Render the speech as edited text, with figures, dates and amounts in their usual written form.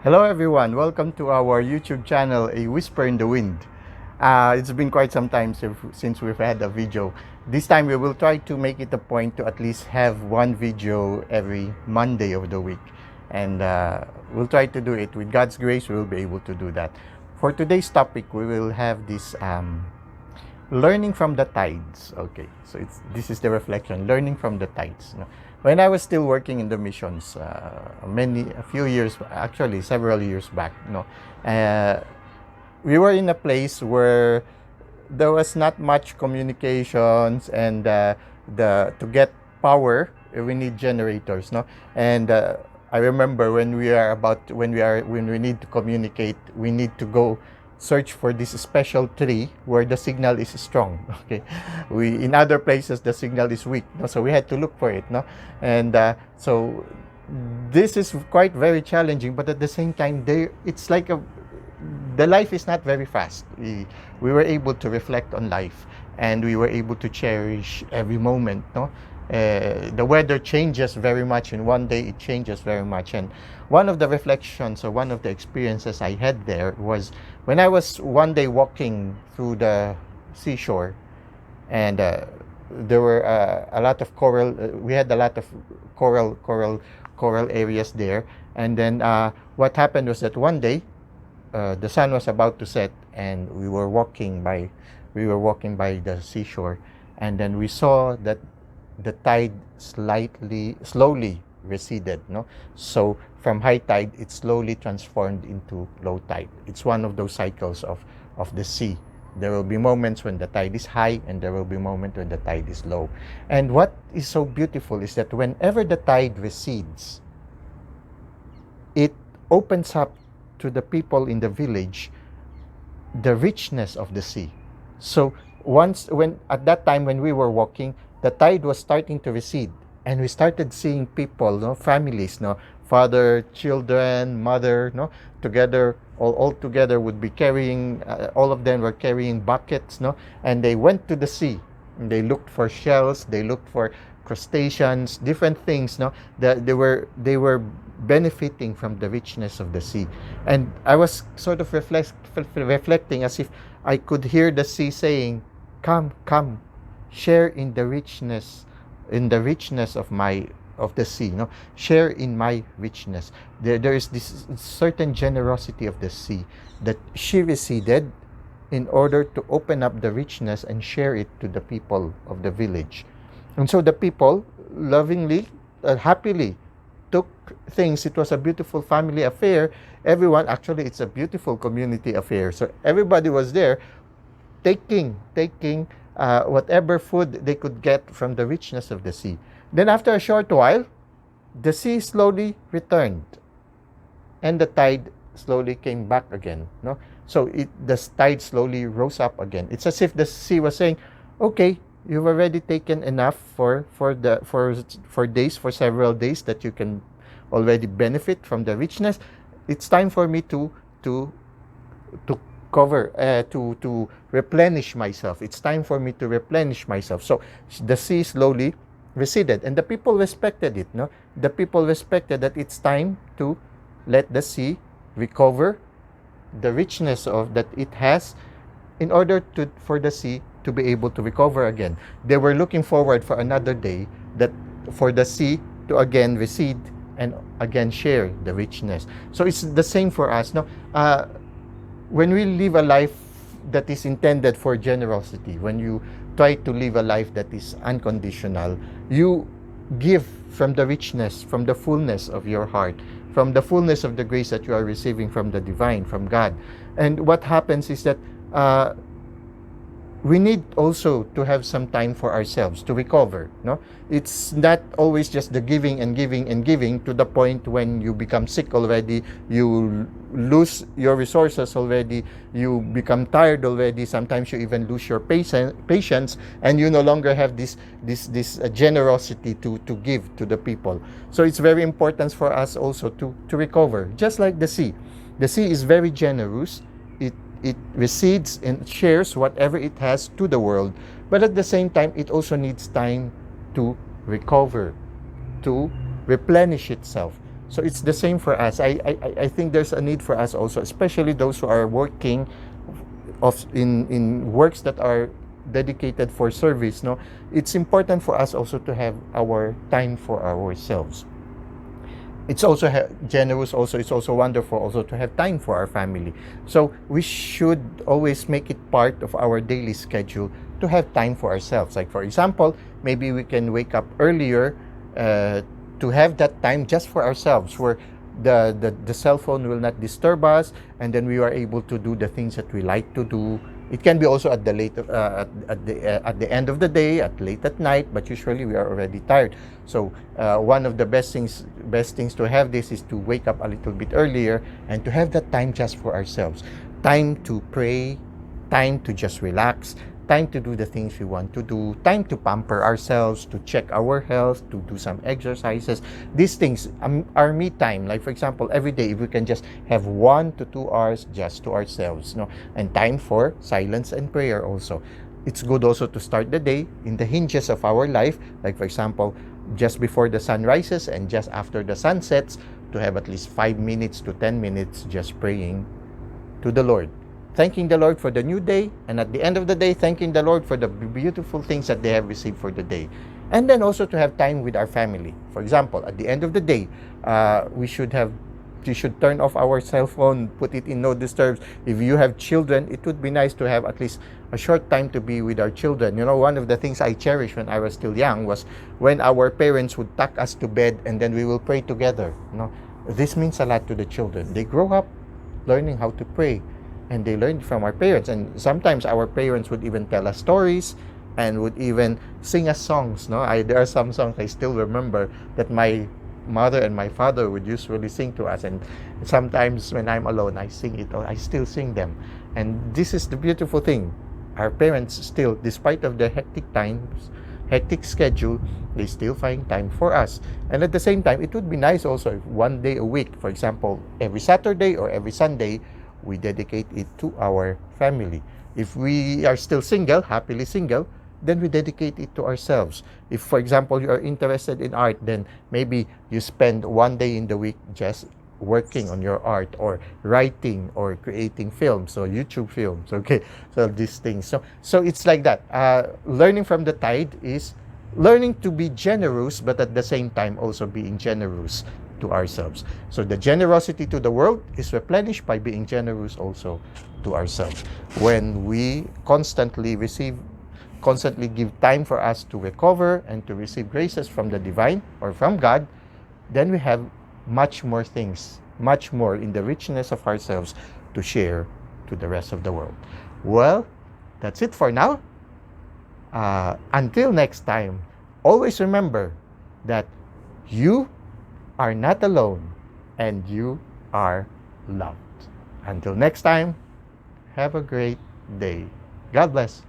Hello everyone, welcome to our YouTube channel, A Whisper in the Wind. It's been quite some time since we've had a video. This time we will try to make it a point to at least have one video every Monday of the week. And we'll try to do it. With God's grace, we will be able to do that. For today's topic, we will have this learning from the tides. Okay, so this is the reflection, learning from the tides. When I was still working in the missions, a few years, actually several years back, we were in a place where there was not much communications, and to get power, we need generators, And I remember when we need to communicate, we need to go search for this special tree where the signal is strong. Okay, in other places the signal is weak, so we had to look for it, and so this is quite very challenging, but at the same time it's like the life is not very fast. We were able to reflect on life, and we were able to cherish every moment. The weather changes very much. In one day it changes very much, and one of the reflections or one of the experiences I had there was when I was one day walking through the seashore, and there were a lot of coral. We had a lot of coral areas there, and then what happened was that one day the sun was about to set, and we were walking by the seashore, and then we saw that the tide slowly receded, so from high tide it slowly transformed into low tide. It's one of those cycles of the sea. There will be moments when the tide is high, and there will be moments when the tide is low. And what is so beautiful is that whenever the tide recedes, it opens up to the people in the village the richness of the sea. So at that time when we were walking, the tide was starting to recede, and we started seeing people, families, father, children, mother, together, all together would be carrying, all of them were carrying buckets, and they went to the sea. And they looked for shells, they looked for crustaceans, different things, they were benefiting from the richness of the sea. And I was sort of reflecting, as if I could hear the sea saying, "Come, come, share in the richness of the sea, share in my richness." There is this certain generosity of the sea, that she receded in order to open up the richness and share it to the people of the village. And so the people lovingly, happily took things. It was a beautiful family affair. Everyone, actually it's a beautiful community affair, so everybody was there taking whatever food they could get from the richness of the sea. Then after a short while, the sea slowly returned, and the tide slowly came back again. So the tide slowly rose up again. It's as if the sea was saying, "Okay, you've already taken enough for several days that you can already benefit from the richness. It's time for me to replenish myself. It's time for me to replenish myself." So the sea slowly receded, and the people respected it. The people respected that it's time to let the sea recover the richness that it has, in order for the sea to be able to recover again. They were looking forward for another day, that for the sea to again recede and again share the richness. So it's the same for us. When we live a life that is intended for generosity, when you try to live a life that is unconditional, you give from the richness, from the fullness of your heart, from the fullness of the grace that you are receiving from the divine, from God. And what happens is that we need also to have some time for ourselves to recover. It's not always just the giving and giving and giving to the point when you become sick already, you lose your resources already, you become tired already, sometimes you even lose your patience, and you no longer have this generosity to give to the people. So it's very important for us also to recover, just like the sea. The sea is very generous. It recedes and shares whatever it has to the world, but at the same time it also needs time to recover, to replenish itself. So it's the same for us. I think there's a need for us also, especially those who are working in works that are dedicated for service. No, it's important for us also to have our time for ourselves. It's also generous. Also, it's also wonderful also to have time for our family. So we should always make it part of our daily schedule to have time for ourselves. Like for example, maybe we can wake up earlier to have that time just for ourselves, where the cell phone will not disturb us, and then we are able to do the things that we like to do. It can be also at the at the end of the day, at late at night, but usually we are already tired. So one of the best things to have this is to wake up a little bit earlier and to have that time just for ourselves, time to pray, time to just relax, time to do the things we want to do, time to pamper ourselves, to check our health, to do some exercises. These things are me time. Like for example, every day, if we can just have 1 to 2 hours just to ourselves, no, and time for silence and prayer also. It's good also to start the day in the hinges of our life. Like for example, just before the sun rises and just after the sun sets, to have at least 5 minutes to 10 minutes just praying to the Lord, thanking the Lord for the new day, and at the end of the day, thanking the Lord for the beautiful things that they have received for the day. And then also to have time with our family. For example, at the end of the day, we should turn off our cell phone, put it in no disturbs. If you have children, it would be nice to have at least a short time to be with our children. You know, one of the things I cherished when I was still young was when our parents would tuck us to bed and then we will pray together. You know, this means a lot to the children. They grow up learning how to pray, and they learned from our parents. And sometimes our parents would even tell us stories and would even sing us songs. No, there are some songs I still remember that my mother and my father would usually sing to us, and sometimes when I'm alone, I sing it, or I still sing them. And this is the beautiful thing. Our parents still, despite of their hectic schedule, they still find time for us. And at the same time, it would be nice also if 1 day a week, for example, every Saturday or every Sunday, we dedicate it to our family. If we are still single, happily single, then we dedicate it to ourselves. If, for example, you are interested in art, then maybe you spend 1 day in the week just working on your art, or writing, or creating films, or YouTube films. Okay, so these things. So it's like that. Learning from the tide is learning to be generous, but at the same time also being generous to ourselves. So the generosity to the world is replenished by being generous also to ourselves. When we constantly give time for us to recover and to receive graces from the divine or from God, then we have much more things, much more in the richness of ourselves to share to the rest of the world. Well, that's it for now. Until next time, always remember that you are not alone and you are loved. Until next time, have a great day. God bless.